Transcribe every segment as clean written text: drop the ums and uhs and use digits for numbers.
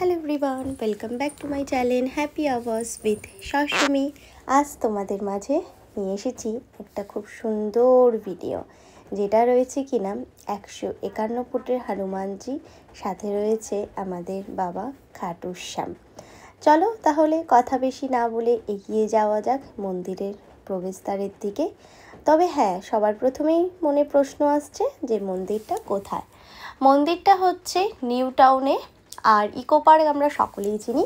Hello everyone, welcome back to my channel happy hours with Shashumi. আজ তোমাদের মাঝে নিয়ে এসেছি একটা খুব সুন্দর ভিডিও, যেটা রয়েছে কিনা 151 ফুটের হনুমানজি, সাথে রয়েছে আমাদের বাবা খাটুর শ্যাম। চলো তাহলে কথা বেশি না বলে এগিয়ে যাওয়া যাক মন্দিরের প্রবেশদ্বারের দিকে। তবে হ্যাঁ, সবার প্রথমেই মনে প্রশ্ন আসছে যে মন্দিরটা কোথায়। মন্দিরটা হচ্ছে নিউ টাউনে, আর ইকো পার্ক আমরা সকলেই চিনি।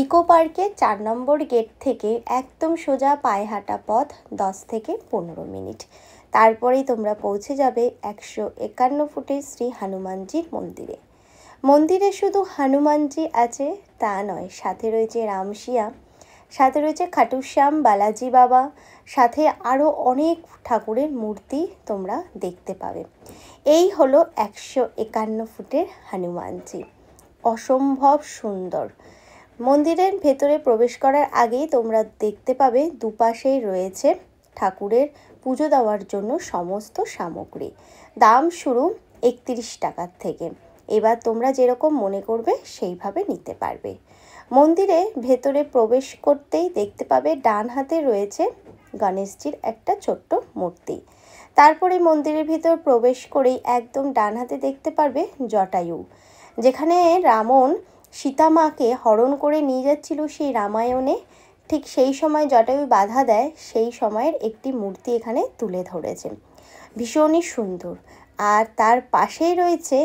ইকো পার্কে 4 নম্বর গেট থেকে একদম সোজা পায়ে হাঁটা পথ 10 থেকে 15 মিনিট, তারপরেই তোমরা পৌঁছে যাবে 151 ফুটের শ্রী হনুমানজির মন্দিরে। মন্দিরে শুধু হনুমানজি আছে তা নয়, সাথে রয়েছে রামসিয়া, সাথে রয়েছে খাটুশ্যাম, বালাজি বাবা, সাথে আরও অনেক ঠাকুরের মূর্তি তোমরা দেখতে পাবে। এই হলো 151 ফুটের হনুমানজি, অসম্ভব সুন্দর। মন্দিরের ভেতরে প্রবেশ করার আগেই তোমরা দেখতে পাবে দুপাশেই রয়েছে ঠাকুরের পুজো দেওয়ার জন্য সমস্ত সামগ্রী। দাম শুরু 31 টাকার থেকে। এবার তোমরা যেরকম মনে করবে সেইভাবে নিতে পারবে। মন্দিরে ভেতরে প্রবেশ করতেই দেখতে পাবে ডান হাতে রয়েছে গণেশজির একটা ছোট্ট মূর্তি। তারপরে মন্দিরের ভিতর প্রবেশ করেই একদম ডান হাতে দেখতে পারবে জটায়ু, যেখানে রাবণ সীতামাকে হরণ করে নিয়ে যাচ্ছিল সেই রামায়ণে, ঠিক সেই সময় জটায়ু বাধা দেয়, সেই সময়ের একটি মূর্তি এখানে তুলে ধরেছে, ভীষণই সুন্দর। আর তার পাশেই রয়েছে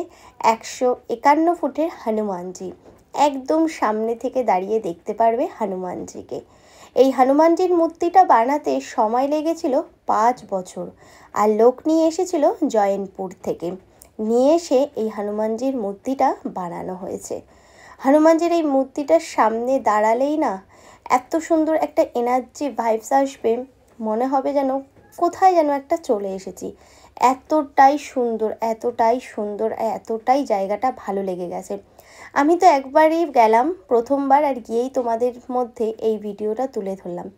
151 ফুটের হনুমানজি, একদম সামনে থেকে দাঁড়িয়ে দেখতে পারবে হনুমানজিকে। এই হনুমানজির মূর্তিটা বানাতে সময় লেগেছিল 5 বছর, আর লোক নিয়ে এসেছিল জয়নপুর থেকে, নিয়ে এসে এই হনুমানজির মূর্তিটা বানানো হয়েছে। হনুমানজির এই মূর্তিটার সামনে দাঁড়ালেই না এত সুন্দর একটা এনার্জি ভাইবস আসবে, মনে হবে যেন কোথায় যেন একটা চলে এসেছি। এতটাই সুন্দর, এতটাই সুন্দর, এতটাই জায়গাটা ভালো লেগে গেছে। আমি তো একবারই গেলাম, প্রথমবার, আর গিয়েই তোমাদের মধ্যে এই ভিডিওটা তুলে ধরলাম।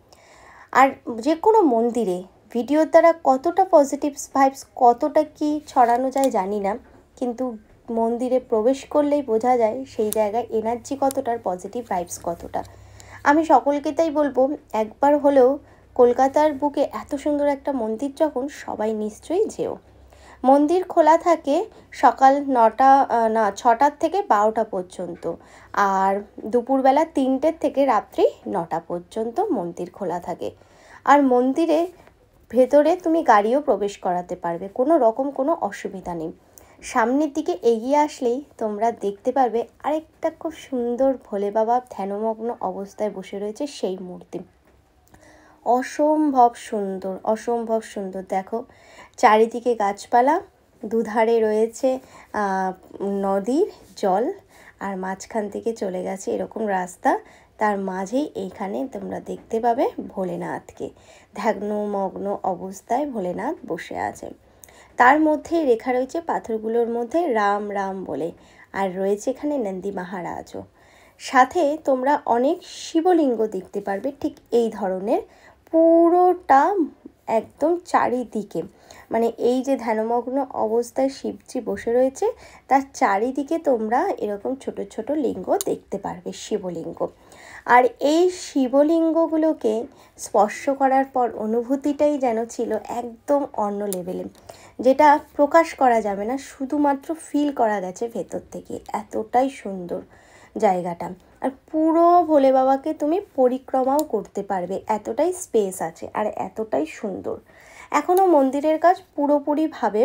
আর যে কোনো মন্দিরে ভিডিওর দ্বারা কতটা পজিটিভ ভাইবস, কতটা কি ছড়ানো যায় জানি না, কিন্তু মন্দিরে প্রবেশ করলেই বোঝা যায় সেই জায়গায় এনার্জি কতটা, পজিটিভ ভাইবস কতটা। আমি সকলকে তাই বলবো, একবার হলেও কলকাতার বুকে এত সুন্দর একটা মন্দির যখন, সবাই নিশ্চয়ই যেও। মন্দির খোলা থাকে সকাল 6টার থেকে 12টা পর্যন্ত, আর দুপুরবেলা 3টের থেকে রাত্রি 9টা পর্যন্ত মন্দির খোলা থাকে। আর মন্দিরে ভেতরে তুমি গাড়িও প্রবেশ করাতে পারবে, কোনো রকম কোনো অসুবিধা নেই। সামনের দিকে এগিয়ে আসলেই তোমরা দেখতে পারবে আরেকটা খুব সুন্দর ভোলে বাবা ধ্যানমগ্ন অবস্থায় বসে রয়েছে সেই মূর্তি, অসম্ভব সুন্দর, অসম্ভব সুন্দর। দেখো চারিদিকে গাছপালা, দুধারে রয়েছে নদীর জল, আর মাঝখান থেকে চলে গেছে এরকম রাস্তা, তার মাঝেই এইখানে তোমরা দেখতে পাবে ভোলেনাথকে, ধ্যানমগ্ন অবস্থায় ভোলেনাথ বসে আছে। তার মধ্যে লেখা রয়েছে পাথরগুলোর মধ্যে রাম রাম বলে, আর রয়েছে এখানে নন্দী মহারাজও। সাথে তোমরা অনেক শিবলিঙ্গ দেখতে পারবে ঠিক এই ধরনের, পুরোটা একদম চারিদিকে, মানে এই যে ধ্যানমগ্ন অবস্থায় শিবজি বসে রয়েছে তার চারিদিকে তোমরা এরকম ছোট ছোট লিঙ্গ দেখতে পারবে, শিবলিঙ্গ। আর এই শিবলিঙ্গগুলোকে স্পর্শ করার পর অনুভূতিটাই যেন ছিল একদম অন্য লেভেলে, যেটা প্রকাশ করা যাবে না, শুধুমাত্র ফিল করা গেছে ভেতর থেকে, এতটাই সুন্দর জায়গাটা। আর পুরো ভোলে বাবাকে তুমি পরিক্রমাও করতে পারবে, এতটাই স্পেস আছে আর এতটাই সুন্দর। এখনও মন্দিরের কাজ পুরোপুরিভাবে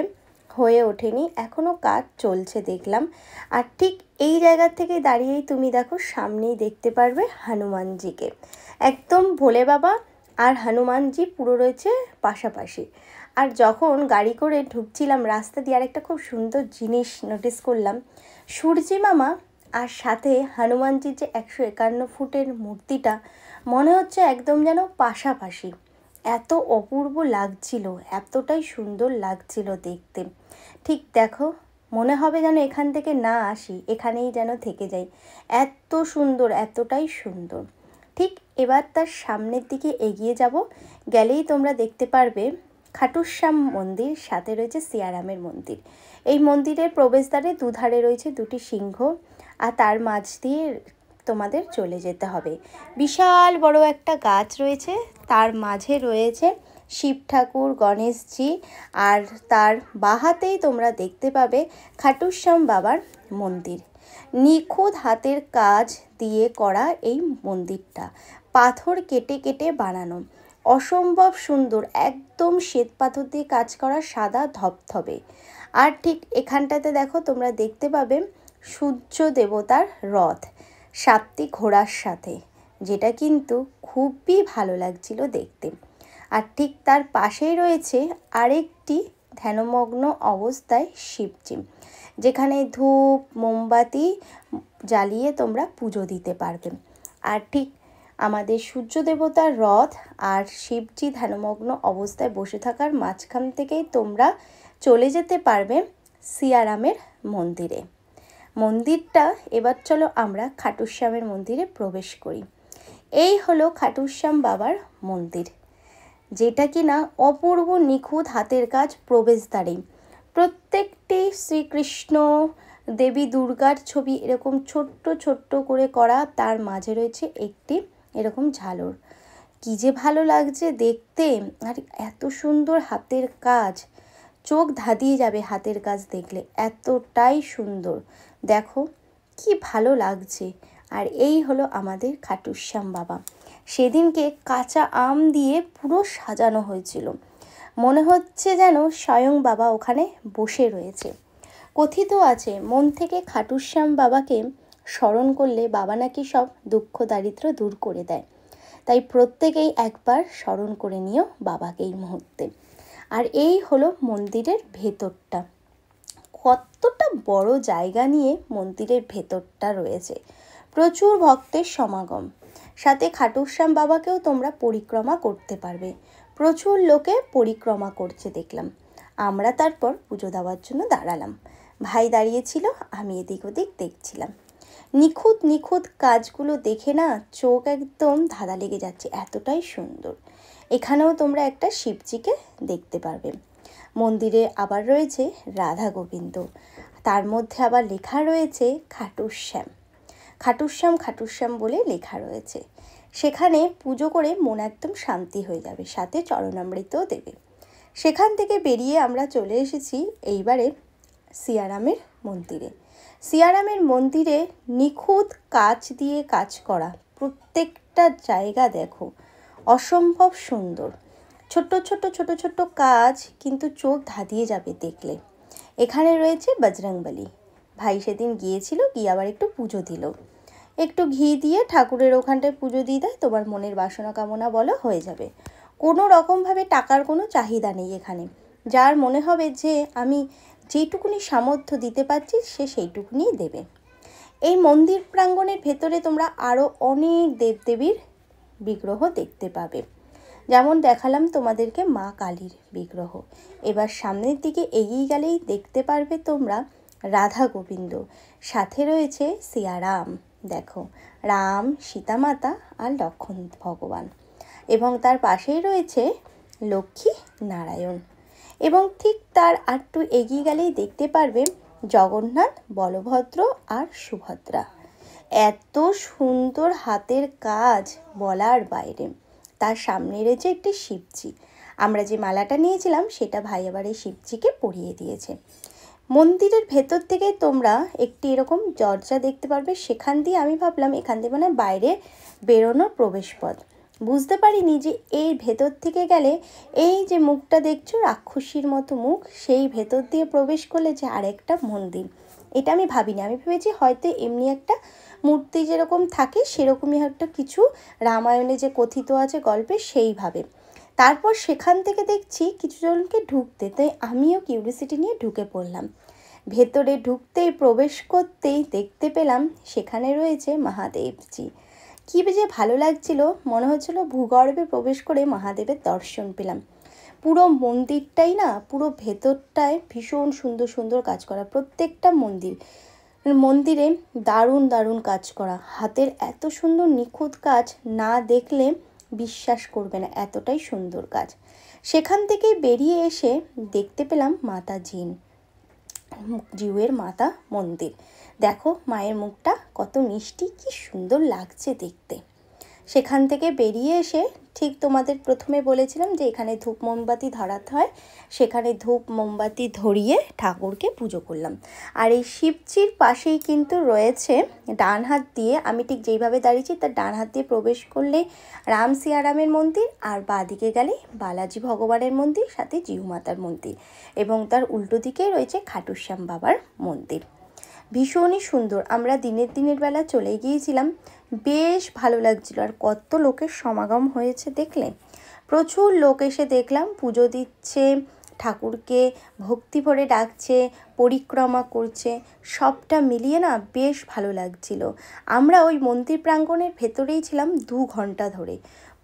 হয়ে ওঠেনি, এখনও কাজ চলছে দেখলাম। আর ঠিক এই জায়গার থেকে দাঁড়িয়েই তুমি দেখো সামনেই দেখতে পারবে হনুমানজিকে, একদম ভোলে বাবা আর হনুমানজি পুরো রয়েছে পাশাপাশি। আর যখন গাড়ি করে ঢুকছিলাম রাস্তা দিয়ে, আরেকটা খুব সুন্দর জিনিস নোটিস করলাম, সূর্যি মামা আর সাথে হনুমানজির যে 151 ফুটের মূর্তিটা মনে হচ্ছে একদম যেন পাশাপাশি, এত অপূর্ব লাগছিল, এতটাই সুন্দর লাগছিল দেখতে। ঠিক দেখো, মনে হবে যেন এখান থেকে না আসি, এখানেই যেন থেকে যাই, এত সুন্দর, এতটাই সুন্দর। ঠিক এবার তার সামনের দিকে এগিয়ে যাব, গেলেই তোমরা দেখতে পারবে খাটুশ্যাম মন্দির, সাথে রয়েছে সিয়ারামের মন্দির। এই মন্দিরের প্রবেশদ্বারে দুধারে রয়েছে দুটি সিংহ, আর তার মাঝ দিয়ে তোমাদের চলে যেতে হবে। বিশাল বড় একটা গাছ রয়েছে, তার মাঝে রয়েছে শিব ঠাকুর, গণেশজি, আর তার বাহাতেই তোমরা দেখতে পাবে খাটুশ্যাম বাবার মন্দির। নিখুঁত হাতের কাজ দিয়ে করা এই মন্দিরটা, পাথর কেটে কেটে বানানো, অসম্ভব সুন্দর, একদম শ্বেত পাথর দিয়ে কাজ করা, সাদা ধবধবে। আর ঠিক এখানটাতে দেখো তোমরা দেখতে পাবে সূর্য দেবতার রথ 7টি ঘোড়ার সাথে, যেটা কিন্তু খুবই ভালো লাগছিল দেখতে। আর ঠিক তার পাশেই রয়েছে আরেকটি ধ্যানমগ্ন অবস্থায় শিবজি, যেখানে ধূপ মোমবাতি জ্বালিয়ে তোমরা পুজো দিতে পারবে। আর ঠিক আমাদের সূর্য দেবতার রথ আর শিবজি ধ্যানমগ্ন অবস্থায় বসে থাকার মাঝখান থেকেই তোমরা চলে যেতে পারবে সিয়ারামের মন্দিরে। মন্দিরটা এবার চলো আমরা খাটুশ্যামের মন্দিরে প্রবেশ করি। এই হলো খাটুশ্যাম বাবার মন্দির, যেটা কিনা অপূর্ব নিখুঁত হাতের কাজ। প্রবেশদ্বারে প্রত্যেকটি শ্রীকৃষ্ণ, দেবী দুর্গার ছবি এরকম ছোট্ট ছোট্ট করে করা, তার মাঝে রয়েছে একটি এরকম ঝালর। কী যে ভালো লাগছে দেখতে, আর এত সুন্দর হাতের কাজ, চোখ ধাঁধিয়ে যাবে হাতের কাজ দেখলে, এতটাই সুন্দর। দেখো কি ভালো লাগছে। আর এই হলো আমাদের খাটুশ্যাম বাবা। সেদিনকে কাঁচা আম দিয়ে পুরো সাজানো হয়েছিল, মনে হচ্ছে যেন স্বয়ং বাবা ওখানে বসে রয়েছে। কথিত আছে মন থেকে খাটুশ্যাম বাবাকে স্মরণ করলে বাবা নাকি সব দুঃখ দারিদ্র দূর করে দেয়। তাই প্রত্যেকেই একবার স্মরণ করে নিও বাবাকে এই মুহূর্তে। আর এই হলো মন্দিরের ভেতরটা, কতটা বড় জায়গা নিয়ে মন্দিরের ভেতরটা রয়েছে, প্রচুর ভক্তের সমাগম। সাথে খাটুশ্যাম বাবাকেও তোমরা পরিক্রমা করতে পারবে, প্রচুর লোকে পরিক্রমা করছে দেখলাম। আমরা তারপর পুজো দেওয়ার জন্য দাঁড়ালাম, ভাই দাঁড়িয়েছিল, আমি এদিক ওদিক দেখছিলাম। নিখুঁত নিখুঁত কাজগুলো দেখে না চোখ একদম ধাঁধা লেগে যাচ্ছে, এতটাই সুন্দর। এখানেও তোমরা একটা শিবজিকে দেখতে পারবে। মন্দিরে আবার রয়েছে রাধা গোবিন্দ, তার মধ্যে আবার লেখা রয়েছে খাটুশ্যাম। খাটুশ্যাম খাটুশ্যাম বলে লেখা রয়েছে। সেখানে পুজো করে মন একদম শান্তি হয়ে যাবে, সাথে চরণামৃতও দেবে। সেখান থেকে বেরিয়ে আমরা চলে এসেছি এইবারে সিয়ারামের মন্দিরে। সিয়ারামের মন্দিরে নিখুঁত কাচ দিয়ে কাজ করা, প্রত্যেকটা জায়গা দেখো অসম্ভব সুন্দর। ছোট্ট ছোট্ট ছোট ছোট্ট কাজ, কিন্তু চোখ ধাঁধিয়ে যাবে দেখলে। এখানে রয়েছে বজরংবলী, ভাই সেদিন গিয়েছিল, গিয়ে আবার একটু পুজো দিল। একটু ঘি দিয়ে ঠাকুরের ওখানটায় পুজো দিয়ে দেয়, তোমার মনের বাসনা কামনা বলো হয়ে যাবে। কোনো রকমভাবে টাকার কোনো চাহিদা নেই এখানে। যার মনে হবে যে আমি যেইটুকুনি সামর্থ্য দিতে পারছি, সে সেইটুকুনিই দেবে। এই মন্দির প্রাঙ্গণের ভেতরে তোমরা আরও অনেক দেবদেবীর বিগ্রহ দেখতে পাবে, যেমন দেখালাম তোমাদেরকে মা কালীর বিগ্রহ। এবার সামনের দিকে এগিয়ে গেলেই দেখতে পারবে তোমরা রাধা গোবিন্দ, সাথে রয়েছে সিয়ারাম। দেখো রাম, সীতামাতা আর লক্ষ্মণ ভগবান, এবং তার পাশেই রয়েছে লক্ষ্মী নারায়ণ। এবং ঠিক তার একটু এগিয়ে গেলেই দেখতে পারবে জগন্নাথ, বলভদ্র আর সুভদ্রা। এত সুন্দর হাতের কাজ বলার বাইরে। তার সামনে রয়েছে একটি শিবজি, আমরা যে মালাটা নিয়েছিলাম সেটা ভাই আবার এই শিবজিকে পরিয়ে দিয়েছে। মন্দিরের ভেতর থেকে তোমরা একটি এরকম দরজা দেখতে পারবে, সেখান দিয়ে আমি ভাবলাম এখান দিয়ে মানে বাইরে বেরোনোর প্রবেশপথ। বুঝতে পারিনি যে এই ভেতর থেকে গেলে এই যে মুখটা দেখছো রাক্ষসীর মতো মুখ, সেই ভেতর দিয়ে প্রবেশ করলে যে আরেকটা মন্দির, এটা আমি ভাবিনি। আমি ভেবেছি হয়তো এমনি একটা মূর্তি যেরকম থাকে সেরকমই একটা কিছু, রামায়ণে যে কথিত আছে গল্পে সেইভাবে। তারপর সেখান থেকে দেখছি কিছু জনকে ঢুকতে, তাই আমিও কিউরিসিটি নিয়ে ঢুকে পড়লাম। ভেতরে ঢুকতেই প্রবেশ করতেই দেখতে পেলাম সেখানে রয়েছে মহাদেবজি। কী যে ভালো লাগছিল, মনে হচ্ছিল ভূগর্ভে প্রবেশ করে মহাদেবের দর্শন পেলাম। পুরো মন্দিরটাই না, পুরো ভেতরটায় ভীষণ সুন্দর সুন্দর কাজ করা, প্রত্যেকটা মন্দিরে দারুণ দারুণ কাজ করা, হাতের এত সুন্দর নিখুঁত কাজ না দেখলে বিশ্বাস করবে না, এতটাই সুন্দর কাজ। সেখান থেকে বেরিয়ে এসে দেখতে পেলাম মাতা জিউয়ের মাতা মন্দির। দেখো মায়ের মুখটা কত মিষ্টি, কি সুন্দর লাগছে দেখতে। সেখান থেকে বেরিয়ে এসে ঠিক তোমাদের প্রথমে বলেছিলাম যে এখানে ধূপ মোমবাতি ধরাতে হয়, সেখানে ধূপ মোমবাতি ধরিয়ে ঠাকুরকে পুজো করলাম। আর এই শিবজির পাশেই কিন্তু রয়েছে ডান হাত দিয়ে, আমি ঠিক যেইভাবে দাঁড়িয়েছি তার ডান হাত দিয়ে প্রবেশ করলে রাম সিয়ারামের মন্দির, আর বাঁদিকে গেলে বালাজি ভগবানের মন্দির, সাথে জিউ মাতার মন্দির, এবং তার উল্টো দিকে রয়েছে খাটুশ্যাম বাবার মন্দির। ভীষণই সুন্দর। আমরা দিনের বেলা চলে গিয়েছিলাম, বেশ ভালো লাগছিল। আর কত লোকের সমাগম হয়েছে দেখলে, প্রচুর লোক এসে দেখলাম পুজো দিচ্ছে, ঠাকুরকে ভক্তি ভরে ডাকছে, পরিক্রমা করছে, সবটা মিলিয়ে না বেশ ভালো লাগছিল। আমরা ওই মন্দির প্রাঙ্গণের ভেতরেই ছিলাম 2 ঘন্টা ধরে,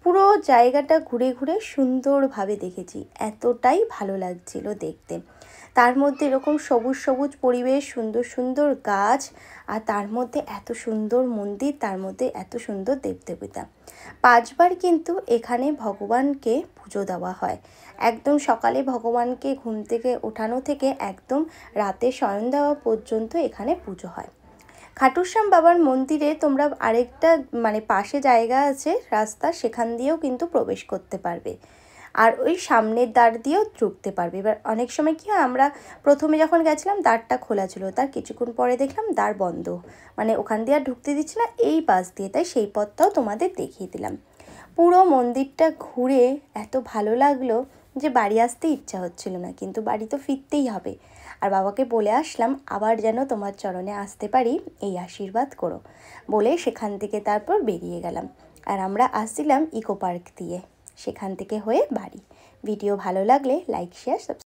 পুরো জায়গাটা ঘুরে ঘুরে সুন্দরভাবে দেখেছি, এতটাই ভালো লাগছিল দেখতে। তার মধ্যে এরকম সবুজ সবুজ পরিবেশ, সুন্দর সুন্দর গাছ, আর তার মধ্যে এত সুন্দর মন্দির, তার মধ্যে এত সুন্দর দেবদেবতা। 5 বার কিন্তু এখানে ভগবানকে পুজো দেওয়া হয়। একদম সকালে ভগবানকে ঘুম থেকে ওঠানো থেকে একদম রাতে শয়ন দেওয়া পর্যন্ত এখানে পুজো হয়। খাটুশ্যাম বাবার মন্দিরে তোমরা আরেকটা পাশে জায়গা আছে রাস্তা, সেখান দিয়েও কিন্তু প্রবেশ করতে পারবে, আর ওই সামনের দ্বার দিয়েও ঢুকতে পারবে। এবার অনেক সময় কী হয়, আমরা প্রথমে যখন গেছিলাম দ্বারটা খোলা ছিল, তার কিছুক্ষণ পরে দেখলাম দ্বার বন্ধ, ওখান দিয়ে আর ঢুকতে দিচ্ছে না, এই পাশ দিয়ে, তাই সেই পথটাও তোমাদের দেখিয়ে দিলাম। পুরো মন্দিরটা ঘুরে এত ভালো লাগলো যে বাড়ি আসতে ইচ্ছা হচ্ছিল না, কিন্তু বাড়ি তো ফিরতেই হবে। আর বাবাকে বলে আসলাম আবার যেন তোমার চরণে আসতে পারি, এই আশীর্বাদ করো বলে সেখান থেকে তারপর বেরিয়ে গেলাম। আর আমরা আসছিলাম ইকো পার্ক দিয়ে, সেখান থেকে হয়ে বাড়ি। ভিডিও ভালো লাগলে লাইক, শেয়ার, সাবস্ক্রাইব।